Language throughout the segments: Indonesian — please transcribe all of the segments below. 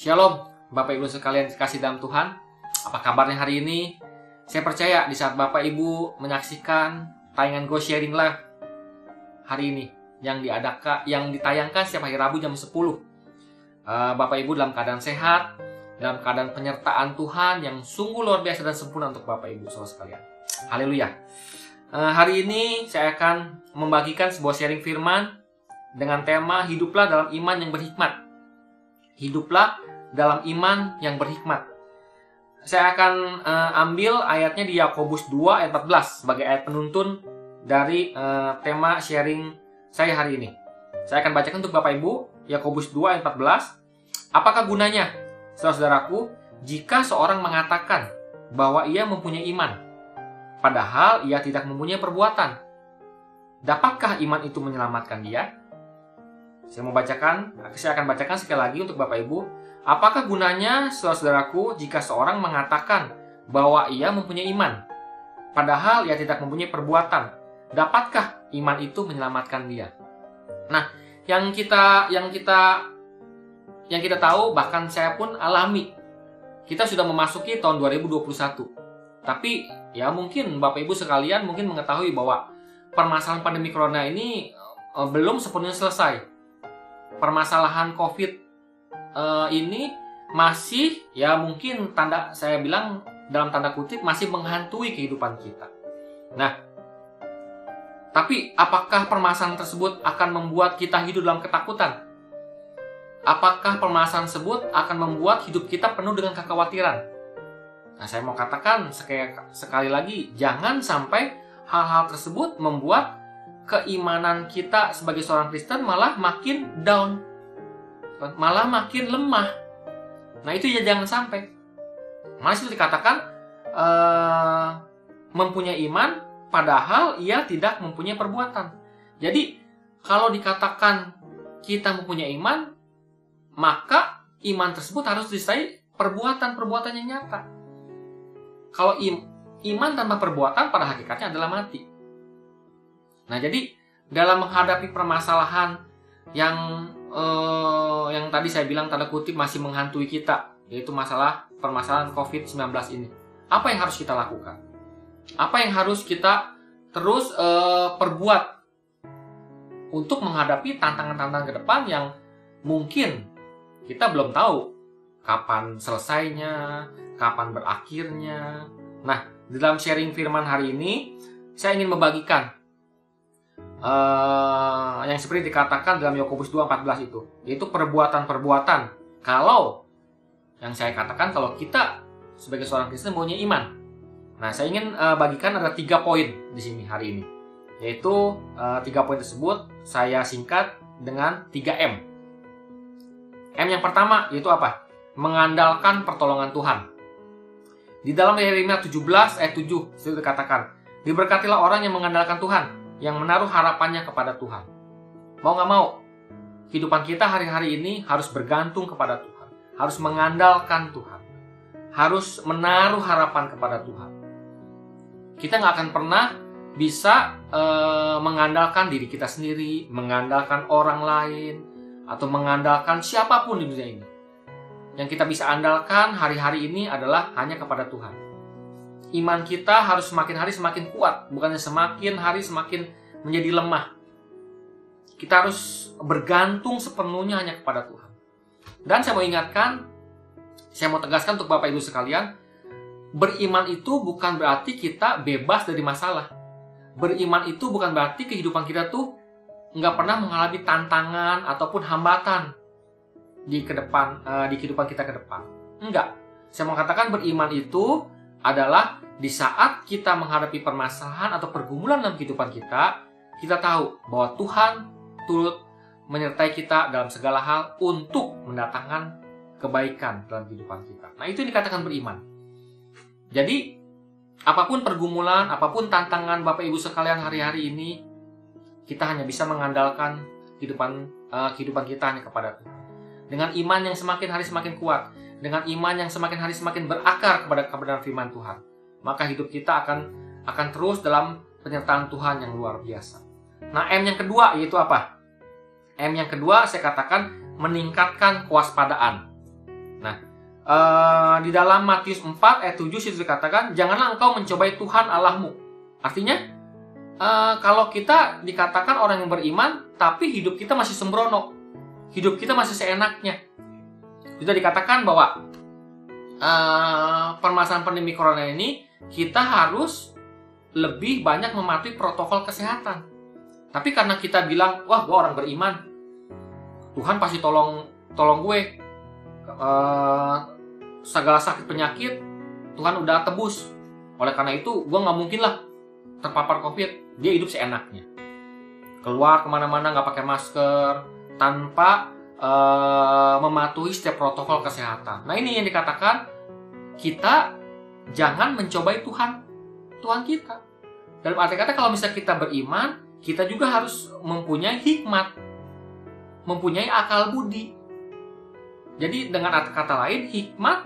Shalom, Bapak Ibu sekalian kasih dalam Tuhan. Apa kabarnya hari ini? Saya percaya di saat Bapak Ibu menyaksikan tayangan Go Sharing Live hari ini yang ditayangkan setiap hari Rabu jam 10. Bapak Ibu dalam keadaan sehat, dalam keadaan penyertaan Tuhan yang sungguh luar biasa dan sempurna untuk Bapak Ibu saudara sekalian. Haleluya. Hari ini saya akan membagikan sebuah sharing firman dengan tema hiduplah dalam iman yang berhikmat. Hiduplah dalam iman yang berhikmat. Saya akan ambil ayatnya di Yakobus 2 ayat 14 sebagai ayat penuntun dari tema sharing saya hari ini. Saya akan bacakan untuk Bapak Ibu, Yakobus 2 ayat 14. Apakah gunanya, saudara-saudaraku, jika seorang mengatakan bahwa ia mempunyai iman, padahal ia tidak mempunyai perbuatan? Dapatkah iman itu menyelamatkan dia? Saya akan bacakan sekali lagi untuk Bapak Ibu. Apakah gunanya, saudara-saudaraku, jika seorang mengatakan bahwa ia mempunyai iman, padahal ia tidak mempunyai perbuatan? Dapatkah iman itu menyelamatkan dia? Nah, yang kita tahu, bahkan saya pun alami, kita sudah memasuki tahun 2021. Tapi ya mungkin Bapak Ibu sekalian mungkin mengetahui bahwa permasalahan pandemi corona ini belum sepenuhnya selesai. Permasalahan COVID ini masih, ya mungkin saya bilang dalam tanda kutip, masih menghantui kehidupan kita. Nah, tapi apakah permasalahan tersebut akan membuat kita hidup dalam ketakutan? Apakah permasalahan tersebut akan membuat hidup kita penuh dengan kekhawatiran? Nah, saya mau katakan sekali lagi, jangan sampai hal-hal tersebut membuat keimanan kita sebagai seorang Kristen malah makin down, malah makin lemah. Nah, itu ya jangan sampai. Masih dikatakan mempunyai iman, padahal ia tidak mempunyai perbuatan. Jadi, kalau dikatakan kita mempunyai iman, maka iman tersebut harus disertai perbuatan-perbuatan yang nyata. Kalau iman tanpa perbuatan pada hakikatnya adalah mati. Nah, jadi dalam menghadapi permasalahan yang tadi saya bilang tanda kutip masih menghantui kita, yaitu permasalahan COVID-19 ini, apa yang harus kita lakukan? Apa yang harus kita terus perbuat untuk menghadapi tantangan-tantangan ke depan yang mungkin kita belum tahu kapan selesainya, kapan berakhirnya. Nah, di dalam sharing firman hari ini, saya ingin membagikan yang seperti dikatakan dalam Yakobus 2:14 itu, yaitu perbuatan-perbuatan. Kalau yang saya katakan, kalau kita sebagai seorang Kristen punya iman. Nah, saya ingin bagikan ada 3 poin di sini hari ini, yaitu 3 poin tersebut saya singkat dengan 3M. M yang pertama yaitu apa? Mengandalkan pertolongan Tuhan. Di dalam Yeremia 17 ayat 7 itu dikatakan, diberkatilah orang yang mengandalkan Tuhan, yang menaruh harapannya kepada Tuhan. Mau nggak mau, kehidupan kita hari-hari ini harus bergantung kepada Tuhan, harus mengandalkan Tuhan, harus menaruh harapan kepada Tuhan. Kita nggak akan pernah bisa mengandalkan diri kita sendiri, mengandalkan orang lain, atau mengandalkan siapapun di dunia ini. Yang kita bisa andalkan hari-hari ini adalah hanya kepada Tuhan. Iman kita harus semakin hari semakin kuat, bukannya semakin hari semakin menjadi lemah. Kita harus bergantung sepenuhnya hanya kepada Tuhan. Dan saya mau tegaskan untuk Bapak Ibu sekalian, beriman itu bukan berarti kita bebas dari masalah. Beriman itu bukan berarti kehidupan kita tuh nggak pernah mengalami tantangan ataupun hambatan di kehidupan kita ke depan. Enggak. Saya mau katakan beriman itu adalah di saat kita menghadapi permasalahan atau pergumulan dalam kehidupan kita, kita tahu bahwa Tuhan turut menyertai kita dalam segala hal untuk mendatangkan kebaikan dalam kehidupan kita. Nah, itu yang dikatakan beriman. Jadi, apapun pergumulan, apapun tantangan Bapak Ibu sekalian hari-hari ini, kita hanya bisa mengandalkan kehidupan kita hanya kepada Tuhan. Dengan iman yang semakin hari semakin kuat, dengan iman yang semakin hari semakin berakar kepada kebenaran firman Tuhan, maka hidup kita akan terus dalam penyertaan Tuhan yang luar biasa. Nah, M yang kedua yaitu apa? M yang kedua saya katakan meningkatkan kewaspadaan. Di dalam Matius 4 ayat 7 situ dikatakan, janganlah engkau mencobai Tuhan Allahmu. Artinya, kalau kita dikatakan orang yang beriman, tapi hidup kita masih sembrono, hidup kita masih seenaknya. Sudah dikatakan bahwa permasalahan pandemi corona ini, kita harus lebih banyak mematuhi protokol kesehatan. Tapi karena kita bilang, wah gue orang beriman, Tuhan pasti tolong gue, segala sakit penyakit Tuhan udah tebus. Oleh karena itu gue nggak mungkin lah terpapar COVID. Dia hidup seenaknya, keluar kemana-mana nggak pakai masker, tanpa mematuhi setiap protokol kesehatan. Nah ini yang dikatakan, kita jangan mencobai Tuhan kita. Dalam arti kata, kalau misalnya kita beriman, kita juga harus mempunyai hikmat, mempunyai akal budi. Jadi dengan kata lain, hikmat,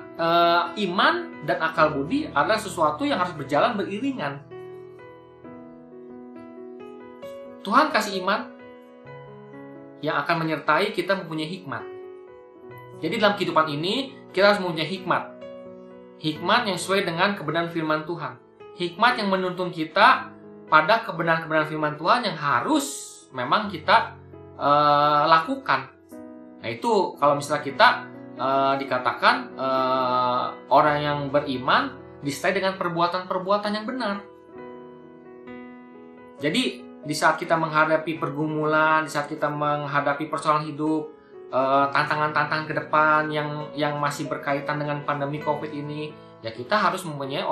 iman, dan akal budi adalah sesuatu yang harus berjalan beriringan. Tuhan kasih iman yang akan menyertai kita mempunyai hikmat. Jadi dalam kehidupan ini, kita harus mempunyai hikmat. Hikmat yang sesuai dengan kebenaran firman Tuhan. Hikmat yang menuntun kita pada kebenaran-kebenaran firman Tuhan yang harus memang kita lakukan. Nah itu kalau misalnya kita dikatakan orang yang beriman disertai dengan perbuatan-perbuatan yang benar. Jadi di saat kita menghadapi pergumulan, di saat kita menghadapi persoalan hidup, tantangan-tantangan ke depan yang masih berkaitan dengan pandemi COVID ini, ya kita harus mempunyai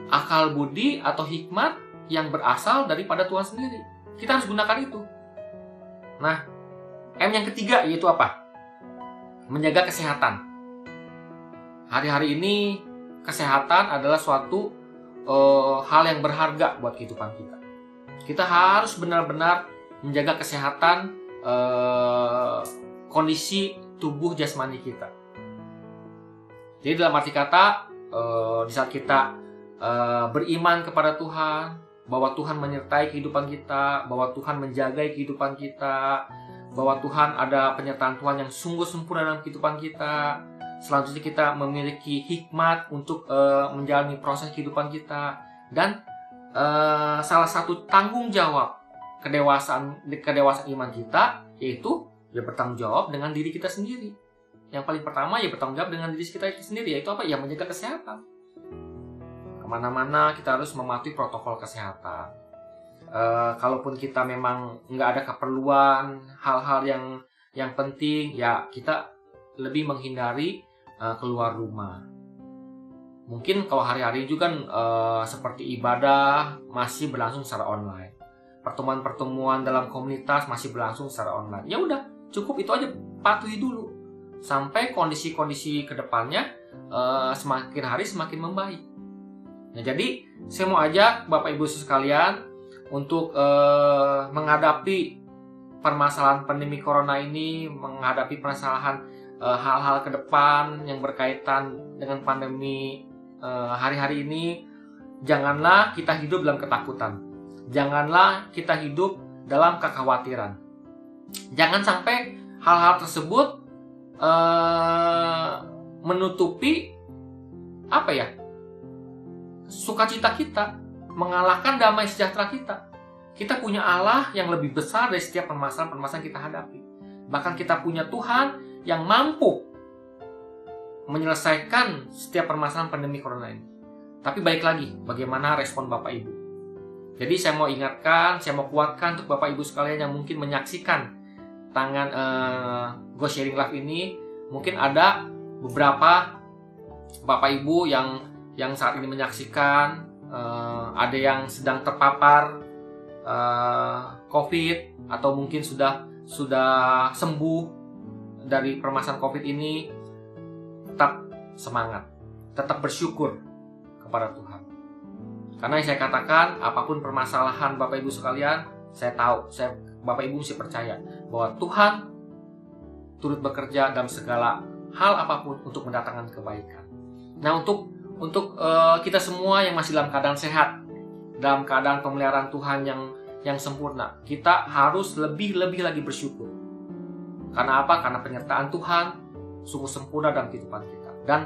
akal budi atau hikmat yang berasal daripada Tuhan sendiri. Kita harus gunakan itu. Nah, M yang ketiga yaitu apa? Menjaga kesehatan. Hari-hari ini kesehatan adalah suatu hal yang berharga buat kehidupan kita. Kita harus benar-benar menjaga kesehatan kondisi tubuh jasmani kita. Jadi dalam arti kata, di saat kita beriman kepada Tuhan, bahwa Tuhan menyertai kehidupan kita, bahwa Tuhan menjaga kehidupan kita, bahwa Tuhan ada penyertaan Tuhan yang sungguh sempurna dalam kehidupan kita. Selanjutnya kita memiliki hikmat untuk menjalani proses kehidupan kita. Dan salah satu tanggung jawab kedewasaan iman kita yaitu ya bertanggung jawab dengan diri kita sendiri. Yang paling pertama ya bertanggung jawab dengan diri kita sendiri, yaitu apa? Ya menjaga kesehatan. Kemana-mana kita harus mematuhi protokol kesehatan. Kalaupun kita memang nggak ada keperluan hal-hal yang penting, ya kita lebih menghindari keluar rumah. Mungkin kalau hari-hari juga seperti ibadah masih berlangsung secara online, pertemuan-pertemuan dalam komunitas masih berlangsung secara online. Ya udah, cukup itu aja, patuhi dulu sampai kondisi-kondisi kedepannya semakin hari semakin membaik. Nah, jadi saya mau ajak Bapak Ibu sekalian untuk menghadapi permasalahan pandemi corona ini, menghadapi permasalahan hal-hal ke depan yang berkaitan dengan pandemi hari-hari ini. Janganlah kita hidup dalam ketakutan. Janganlah kita hidup dalam kekhawatiran. Jangan sampai hal-hal tersebut menutupi sukacita kita, mengalahkan damai sejahtera kita. Kita punya Allah yang lebih besar dari setiap permasalahan-permasalahan kita hadapi. Bahkan kita punya Tuhan yang mampu menyelesaikan setiap permasalahan pandemi corona ini. Tapi baik lagi, bagaimana respon Bapak Ibu? Jadi saya mau ingatkan, saya mau kuatkan untuk Bapak Ibu sekalian yang mungkin menyaksikan tangan Go Sharing Live ini. Mungkin ada beberapa Bapak Ibu yang saat ini menyaksikan, ada yang sedang terpapar COVID, atau mungkin sudah sembuh dari permasalahan COVID ini. Tetap semangat, tetap bersyukur kepada Tuhan. Karena yang saya katakan, apapun permasalahan Bapak Ibu sekalian, saya tahu, Bapak Ibu mesti percaya bahwa Tuhan turut bekerja dalam segala hal apapun untuk mendatangkan kebaikan. Nah, untuk kita semua yang masih dalam keadaan sehat, dalam keadaan pemeliharaan Tuhan yang sempurna, kita harus lebih lagi bersyukur. Karena apa? Karena penyertaan Tuhan sungguh sempurna dalam kehidupan kita. Dan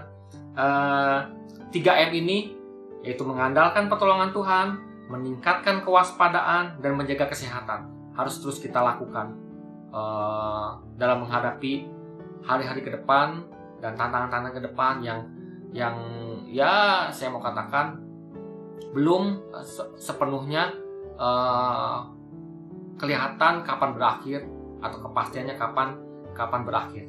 3M ini, yaitu mengandalkan pertolongan Tuhan, meningkatkan kewaspadaan, dan menjaga kesehatan, harus terus kita lakukan dalam menghadapi hari-hari ke depan dan tantangan-tantangan ke depan yang ya saya mau katakan belum sepenuhnya kelihatan kapan berakhir atau kepastiannya kapan berakhir.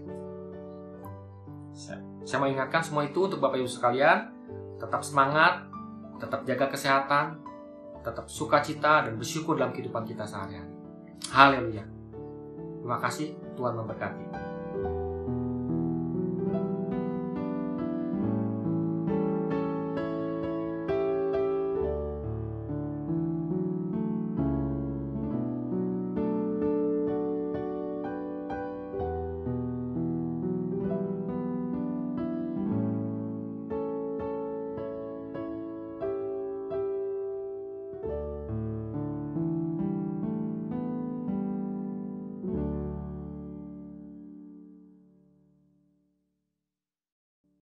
Saya mau ingatkan semua itu untuk Bapak Ibu sekalian, tetap semangat, tetap jaga kesehatan, tetap sukacita dan bersyukur dalam kehidupan kita sehari-hari. Haleluya. Terima kasih, Tuhan memberkati.